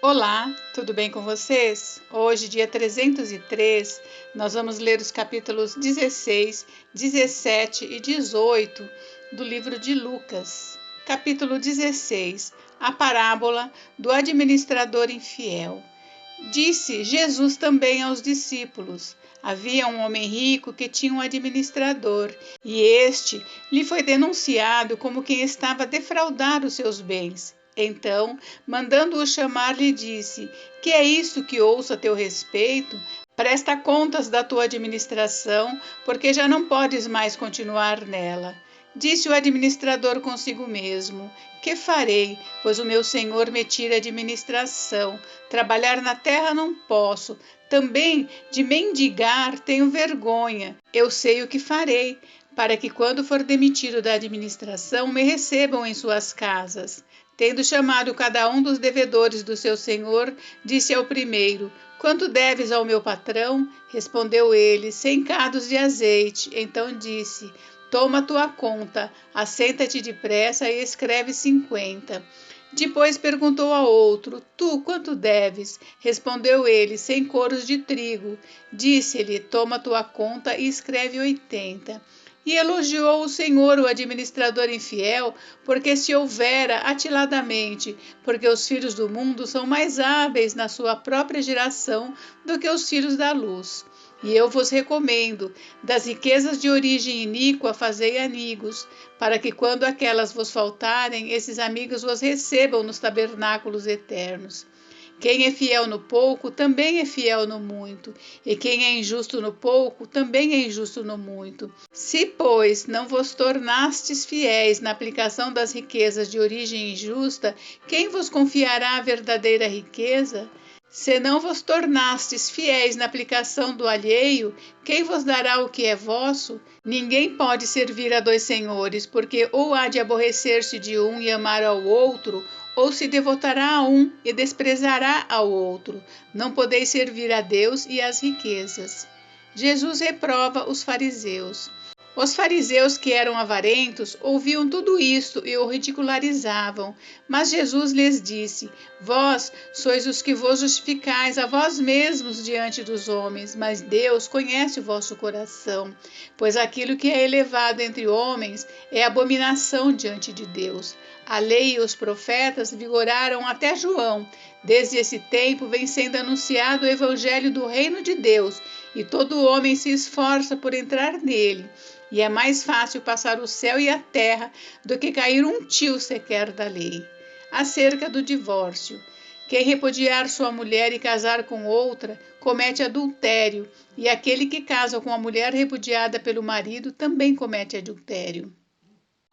Olá, tudo bem com vocês? Hoje, dia 303, nós vamos ler os capítulos 16, 17 e 18 do livro de Lucas. Capítulo 16: A parábola do administrador infiel. Disse Jesus também aos discípulos: Havia um homem rico que tinha um administrador, e este lhe foi denunciado como quem estava a defraudar os seus bens. Então, mandando-o chamar, lhe disse: Que é isto que ouço a teu respeito? Presta contas da tua administração, porque já não podes mais continuar nela. Disse o administrador consigo mesmo: Que farei, pois o meu senhor me tira a administração? Trabalhar na terra não posso, também de mendigar tenho vergonha. Eu sei o que farei, para que quando for demitido da administração me recebam em suas casas. Tendo chamado cada um dos devedores do seu senhor, disse ao primeiro: Quanto deves ao meu patrão? Respondeu ele: 100 cados de azeite. Então disse: Toma tua conta, assenta-te depressa e escreve 50. Depois perguntou a outro: Tu quanto deves? Respondeu ele: 100 coros de trigo. Disse-lhe: Toma tua conta e escreve 80. E elogiou o Senhor o administrador infiel, porque se houvera atiladamente, porque os filhos do mundo são mais hábeis na sua própria geração do que os filhos da luz. E eu vos recomendo, das riquezas de origem iníqua fazei amigos, para que quando aquelas vos faltarem, esses amigos vos recebam nos tabernáculos eternos. Quem é fiel no pouco, também é fiel no muito, e quem é injusto no pouco, também é injusto no muito. Se, pois, não vos tornastes fiéis na aplicação das riquezas de origem injusta, quem vos confiará a verdadeira riqueza? Se não vos tornastes fiéis na aplicação do alheio, quem vos dará o que é vosso? Ninguém pode servir a dois senhores, porque ou há de aborrecer-se de um e amar ao outro, ou se devotará a um e desprezará ao outro. Não podeis servir a Deus e às riquezas. Jesus reprova os fariseus. Os fariseus, que eram avarentos, ouviam tudo isto e o ridicularizavam. Mas Jesus lhes disse: Vós sois os que vos justificais a vós mesmos diante dos homens, mas Deus conhece o vosso coração. Pois aquilo que é elevado entre homens é abominação diante de Deus. A lei e os profetas vigoraram até João. Desde esse tempo vem sendo anunciado o evangelho do reino de Deus, e todo homem se esforça por entrar nele. E é mais fácil passar o céu e a terra do que cair um tio sequer da lei. Acerca do divórcio. Quem repudiar sua mulher e casar com outra, comete adultério, e aquele que casa com a mulher repudiada pelo marido também comete adultério.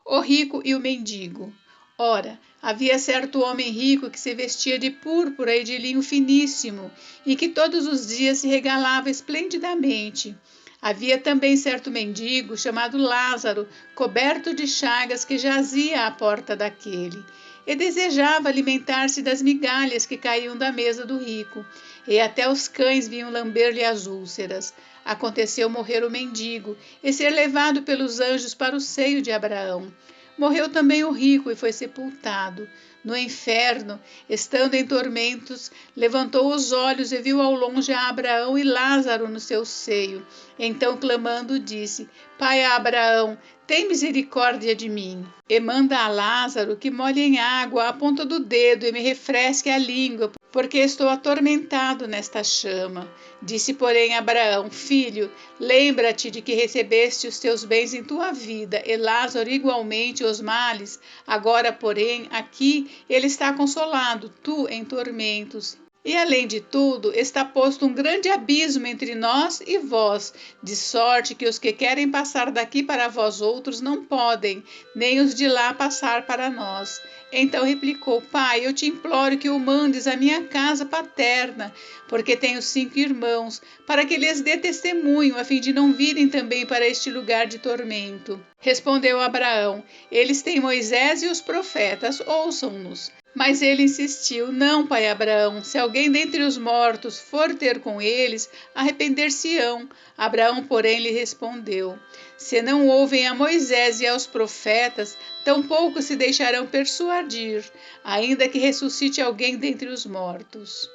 O rico e o mendigo. Ora, havia certo homem rico que se vestia de púrpura e de linho finíssimo, e que todos os dias se regalava esplendidamente. Havia também certo mendigo, chamado Lázaro, coberto de chagas, que jazia à porta daquele, e desejava alimentar-se das migalhas que caíam da mesa do rico, e até os cães vinham lamber-lhe as úlceras. Aconteceu morrer o mendigo e ser levado pelos anjos para o seio de Abraão. Morreu também o rico e foi sepultado. No inferno, estando em tormentos, levantou os olhos e viu ao longe a Abraão e Lázaro no seu seio. Então, clamando, disse: Pai Abraão, tem misericórdia de mim, e manda a Lázaro que molhe em água a ponta do dedo e me refresque a língua, porque estou atormentado nesta chama. Disse, porém, Abraão: Filho, lembra-te de que recebeste os teus bens em tua vida, e Lázaro igualmente os males. Agora, porém, aqui ele está consolado, tu em tormentos. E, além de tudo, está posto um grande abismo entre nós e vós, de sorte que os que querem passar daqui para vós outros não podem, nem os de lá passar para nós. Então replicou: Pai, eu te imploro que o mandes à minha casa paterna, porque tenho 5 irmãos, para que lhes dê testemunho, a fim de não virem também para este lugar de tormento. Respondeu Abraão: Eles têm Moisés e os profetas, ouçam-nos. Mas ele insistiu: Não, pai Abraão, se alguém dentre os mortos for ter com eles, arrepender-se-ão. Abraão, porém, lhe respondeu: Se não ouvem a Moisés e aos profetas, tampouco se deixarão persuadir, ainda que ressuscite alguém dentre os mortos.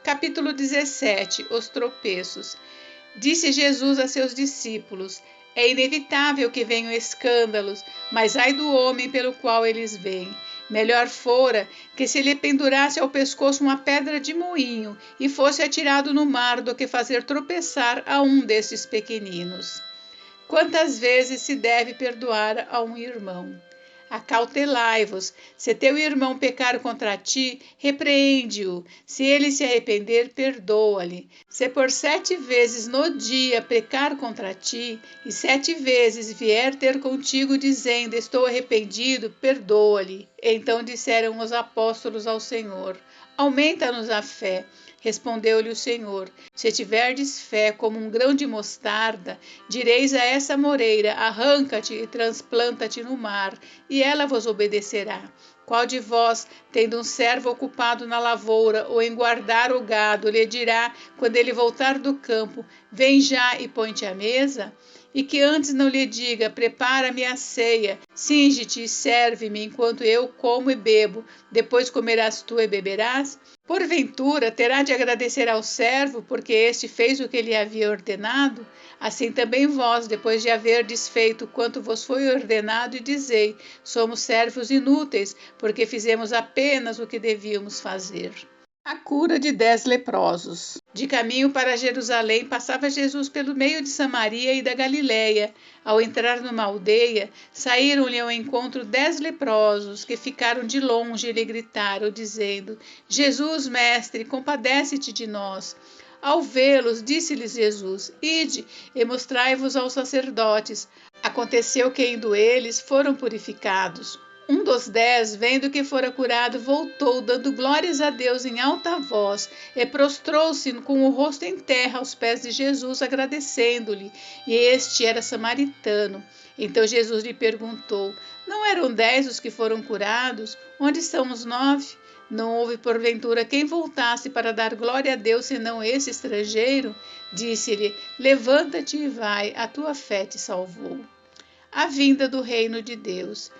Capítulo 17. Os tropeços. Disse Jesus a seus discípulos: É inevitável que venham escândalos, mas ai do homem pelo qual eles vêm. Melhor fora que se lhe pendurasse ao pescoço uma pedra de moinho e fosse atirado no mar do que fazer tropeçar a um destes pequeninos. Quantas vezes se deve perdoar a um irmão? Acautelai-vos. Se teu irmão pecar contra ti, repreende-o. Se ele se arrepender, perdoa-lhe. Se por 7 vezes no dia pecar contra ti, e 7 vezes vier ter contigo dizendo, estou arrependido, perdoa-lhe. Então disseram os apóstolos ao Senhor, aumenta-nos a fé. Respondeu-lhe o Senhor, se tiverdes fé como um grão de mostarda, direis a essa moreira, arranca-te e transplanta-te no mar, e ela vos obedecerá. Qual de vós, tendo um servo ocupado na lavoura ou em guardar o gado, lhe dirá, quando ele voltar do campo, vem já e põe-te à mesa? E que antes não lhe diga, prepara-me a ceia, cinge-te e serve-me enquanto eu como e bebo, depois comerás tu e beberás? Porventura, terá de agradecer ao servo, porque este fez o que lhe havia ordenado? Assim também vós, depois de haverdes feito quanto vos foi ordenado, e dizei, somos servos inúteis, porque fizemos apenas o que devíamos fazer. A cura de 10 leprosos. De caminho para Jerusalém, passava Jesus pelo meio de Samaria e da Galiléia. Ao entrar numa aldeia, saíram-lhe ao encontro 10 leprosos, que ficaram de longe e lhe gritaram, dizendo, Jesus, mestre, compadece-te de nós. Ao vê-los, disse-lhes Jesus, ide e mostrai-vos aos sacerdotes. Aconteceu que, indo eles, foram purificados. Um dos 10, vendo que fora curado, voltou, dando glórias a Deus em alta voz, e prostrou-se com o rosto em terra aos pés de Jesus, agradecendo-lhe. E este era samaritano. Então Jesus lhe perguntou, não eram 10 os que foram curados? Onde estão os 9? Não houve, porventura, quem voltasse para dar glória a Deus, senão esse estrangeiro? Disse-lhe, levanta-te e vai, a tua fé te salvou. A vinda do reino de Deus.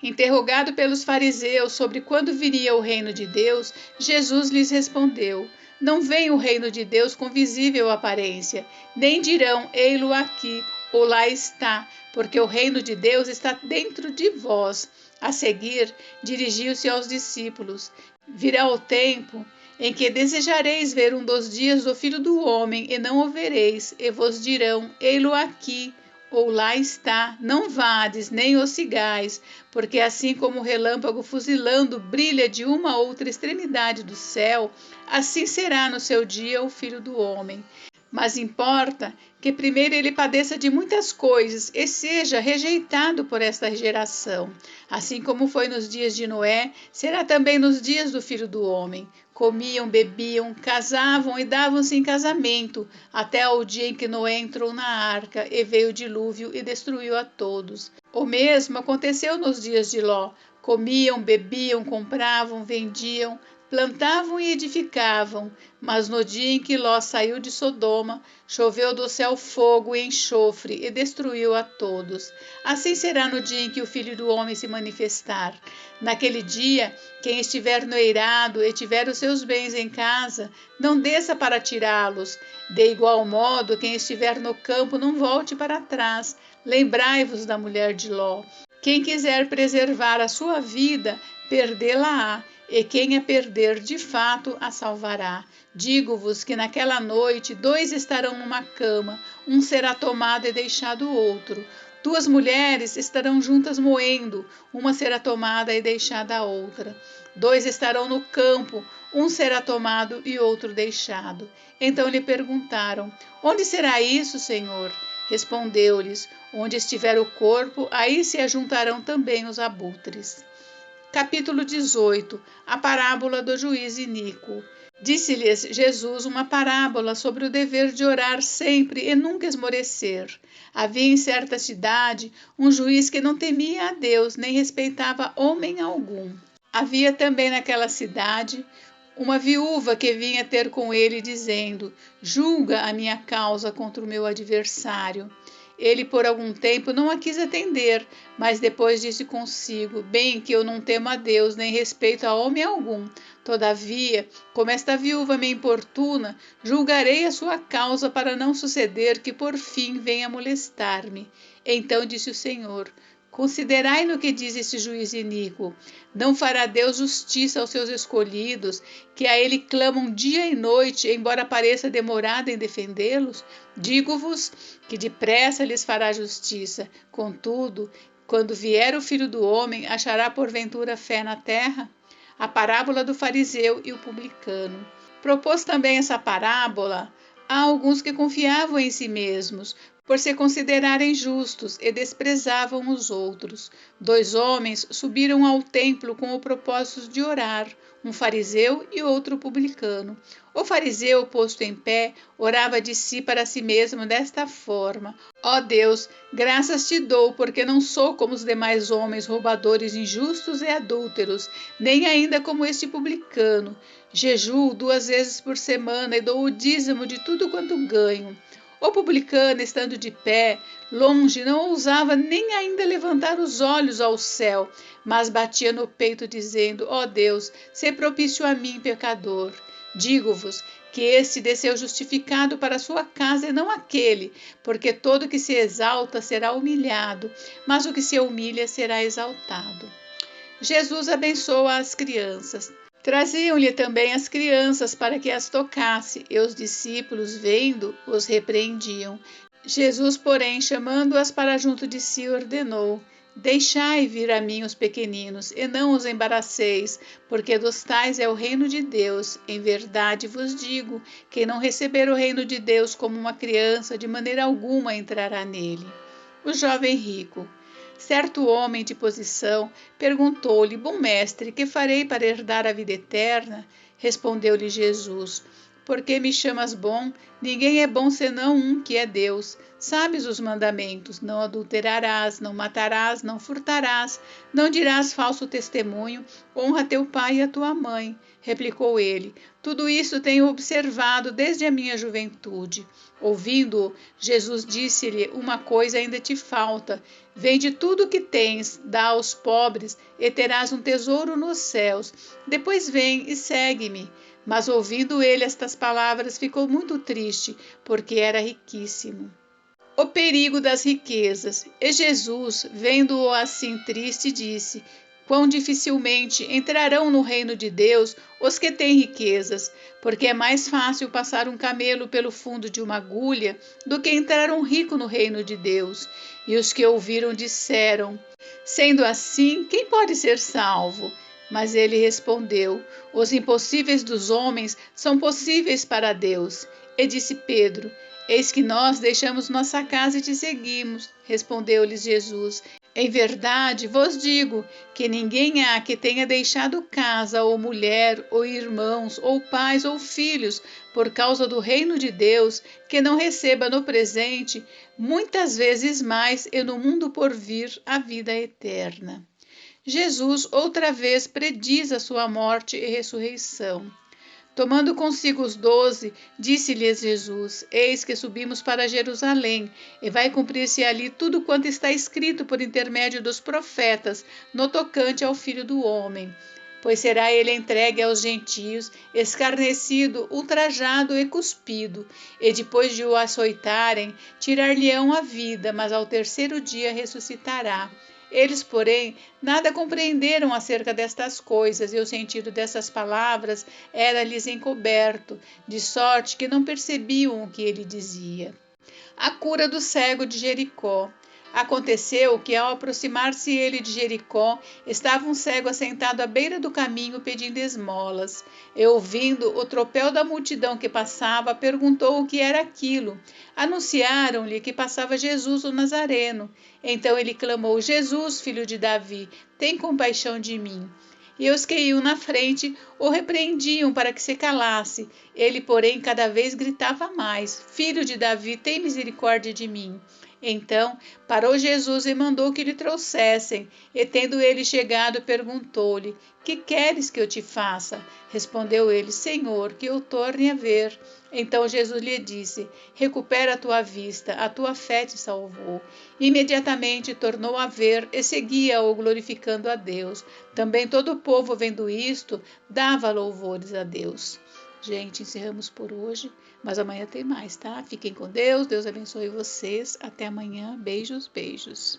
Interrogado pelos fariseus sobre quando viria o reino de Deus, Jesus lhes respondeu, não vem o reino de Deus com visível aparência, nem dirão, ei-lo aqui, ou lá está, porque o reino de Deus está dentro de vós. A seguir, dirigiu-se aos discípulos, virá o tempo em que desejareis ver um dos dias do Filho do Homem, e não o vereis, e vos dirão, ei-lo aqui, ou lá está, não vades, nem os sigais, porque assim como o relâmpago fuzilando brilha de uma a outra extremidade do céu, assim será no seu dia o Filho do Homem. Mas importa que primeiro ele padeça de muitas coisas e seja rejeitado por esta geração. Assim como foi nos dias de Noé, será também nos dias do Filho do Homem. Comiam, bebiam, casavam e davam-se em casamento, até ao dia em que Noé entrou na arca e veio o dilúvio e destruiu a todos. O mesmo aconteceu nos dias de Ló. Comiam, bebiam, compravam, vendiam, plantavam e edificavam, mas no dia em que Ló saiu de Sodoma, choveu do céu fogo e enxofre e destruiu a todos. Assim será no dia em que o Filho do Homem se manifestar. Naquele dia, quem estiver no eirado e tiver os seus bens em casa, não desça para tirá-los. De igual modo, quem estiver no campo, não volte para trás. Lembrai-vos da mulher de Ló. Quem quiser preservar a sua vida, perdê-la-á. E quem a perder, de fato, a salvará. Digo-vos que naquela noite 2 estarão numa cama, um será tomado e deixado o outro. 2 mulheres estarão juntas moendo, uma será tomada e deixada a outra. 2 estarão no campo, um será tomado e outro deixado. Então lhe perguntaram, onde será isso, Senhor? Respondeu-lhes, onde estiver o corpo, aí se ajuntarão também os abutres. Capítulo 18. A parábola do juiz iníquo. Disse-lhes Jesus uma parábola sobre o dever de orar sempre e nunca esmorecer. Havia em certa cidade um juiz que não temia a Deus, nem respeitava homem algum. Havia também naquela cidade uma viúva que vinha ter com ele, dizendo: Julga a minha causa contra o meu adversário. Ele por algum tempo não a quis atender, mas depois disse consigo: Bem que eu não temo a Deus, nem respeito a homem algum. Todavia, como esta viúva me importuna, julgarei a sua causa para não suceder que por fim venha molestar-me. Então disse o Senhor: Considerai no que diz esse juiz iníquo. Não fará Deus justiça aos seus escolhidos, que a ele clamam dia e noite, embora pareça demorado em defendê-los? Digo-vos que depressa lhes fará justiça. Contudo, quando vier o Filho do Homem, achará porventura fé na terra? A parábola do fariseu e o publicano. Propôs também essa parábola a alguns que confiavam em si mesmos, por se considerarem justos e desprezavam os outros. 2 homens subiram ao templo com o propósito de orar, um fariseu e outro publicano. O fariseu, posto em pé, orava de si para si mesmo desta forma: Ó Deus, graças te dou, porque não sou como os demais homens, roubadores, injustos e adúlteros, nem ainda como este publicano. Jejuo 2 vezes por semana e dou o dízimo de tudo quanto ganho. O publicano, estando de pé, longe, não ousava nem ainda levantar os olhos ao céu, mas batia no peito, dizendo: Ó Deus, sê propício a mim, pecador. Digo-vos que este desceu justificado para a sua casa e não aquele, porque todo que se exalta será humilhado, mas o que se humilha será exaltado. Jesus abençoa as crianças. Traziam-lhe também as crianças para que as tocasse, e os discípulos, vendo, os repreendiam. Jesus, porém, chamando-as para junto de si, ordenou: Deixai vir a mim os pequeninos, e não os embaraceis, porque dos tais é o reino de Deus. Em verdade vos digo, quem não receber o reino de Deus como uma criança, de maneira alguma entrará nele. O jovem rico. Certo homem de posição perguntou-lhe: Bom mestre, que farei para herdar a vida eterna? Respondeu-lhe Jesus: Por que me chamas bom? Ninguém é bom senão um, que é Deus. Sabes os mandamentos: não adulterarás, não matarás, não furtarás, não dirás falso testemunho, honra teu pai e a tua mãe. Replicou ele: Tudo isso tenho observado desde a minha juventude. Ouvindo-o, Jesus disse-lhe: Uma coisa ainda te falta. Vende tudo o que tens, dá aos pobres, e terás um tesouro nos céus. Depois vem e segue-me. Mas ouvindo ele estas palavras, ficou muito triste, porque era riquíssimo. O perigo das riquezas. E Jesus, vendo-o assim triste, disse: Quão dificilmente entrarão no reino de Deus os que têm riquezas, porque é mais fácil passar um camelo pelo fundo de uma agulha do que entrar um rico no reino de Deus. E os que ouviram disseram: Sendo assim, quem pode ser salvo? Mas ele respondeu: Os impossíveis dos homens são possíveis para Deus. E disse Pedro: Eis que nós deixamos nossa casa e te seguimos. Respondeu-lhes Jesus: Em verdade vos digo que ninguém há que tenha deixado casa, ou mulher, ou irmãos, ou pais, ou filhos, por causa do reino de Deus, que não receba no presente muitas vezes mais e no mundo por vir a vida eterna. Jesus outra vez prediz a sua morte e ressurreição. Tomando consigo os 12, disse-lhes Jesus: Eis que subimos para Jerusalém, e vai cumprir-se ali tudo quanto está escrito por intermédio dos profetas, no tocante ao Filho do Homem. Pois será ele entregue aos gentios, escarnecido, ultrajado e cuspido, e depois de o açoitarem, tirar-lhe-ão a vida, mas ao terceiro dia ressuscitará. Eles, porém, nada compreenderam acerca destas coisas, e o sentido dessas palavras era-lhes encoberto, de sorte que não percebiam o que ele dizia. A cura do cego de Jericó. Aconteceu que, ao aproximar-se ele de Jericó, estava um cego assentado à beira do caminho pedindo esmolas. E, ouvindo o tropel da multidão que passava, perguntou o que era aquilo. Anunciaram-lhe que passava Jesus o Nazareno. Então ele clamou: Jesus, filho de Davi, tem compaixão de mim. E os que iam na frente o repreendiam para que se calasse. Ele, porém, cada vez gritava mais: Filho de Davi, tem misericórdia de mim. Então parou Jesus e mandou que lhe trouxessem. E tendo ele chegado, perguntou-lhe: Que queres que eu te faça? Respondeu ele: Senhor, que eu torne a ver. Então Jesus lhe disse: Recupera a tua vista, a tua fé te salvou. Imediatamente tornou a ver e seguia-o, glorificando a Deus. Também todo o povo, vendo isto, dava louvores a Deus. Gente, encerramos por hoje, mas amanhã tem mais, tá? Fiquem com Deus, Deus abençoe vocês. Até amanhã, beijos, beijos.